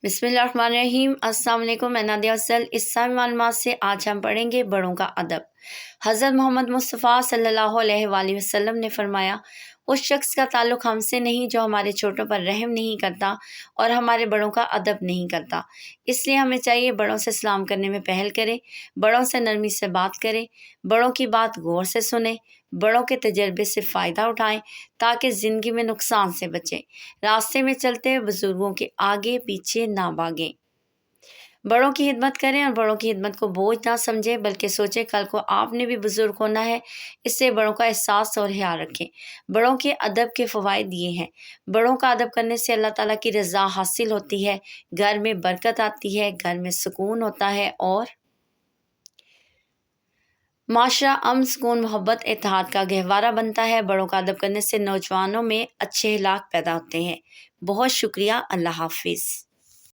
बिस्मिल्लाहिर्रहमानिर्रहीम। अस्सलाम वालेकुम। मैं नादिया अफजल। इस्लामी मालूमात से आज हम पढ़ेंगे बड़ों का अदब। हज़रत मोहम्मद मुस्तफ़ा सल्लल्लाहु अलैहि वसल्लम ने फरमाया, उस शख्स का ताल्लुक़ हमसे नहीं जो हमारे छोटों पर रहम नहीं करता और हमारे बड़ों का अदब नहीं करता। इसलिए हमें चाहिए बड़ों से सलाम करने में पहल करें, बड़ों से नरमी से बात करें, बड़ों की बात गौर से सुनें, बड़ों के तजर्बे से फ़ायदा उठाएं ताकि ज़िंदगी में नुकसान से बचें। रास्ते में चलते हुए बुज़ुर्गों के आगे पीछे ना भागें। बड़ों की खिदमत करें और बड़ों की खिदमत को बोझ ना समझें, बल्कि सोचें कल को आपने भी बुज़ुर्ग होना है। इससे बड़ों का एहसास और ख्याल रखें। बड़ों के अदब के फ़वाइद ये हैं। बड़ों का अदब करने से अल्लाह ताला की रज़ा हासिल होती है, घर में बरकत आती है, घर में सुकून होता है और माशरा अमन, सुकून, मोहब्बत, इत्तेहाद का गहवारा बनता है। बड़ों का अदब करने से नौजवानों में अच्छे अखलाक पैदा होते हैं। बहुत शुक्रिया। अल्लाह हाफ़िज़।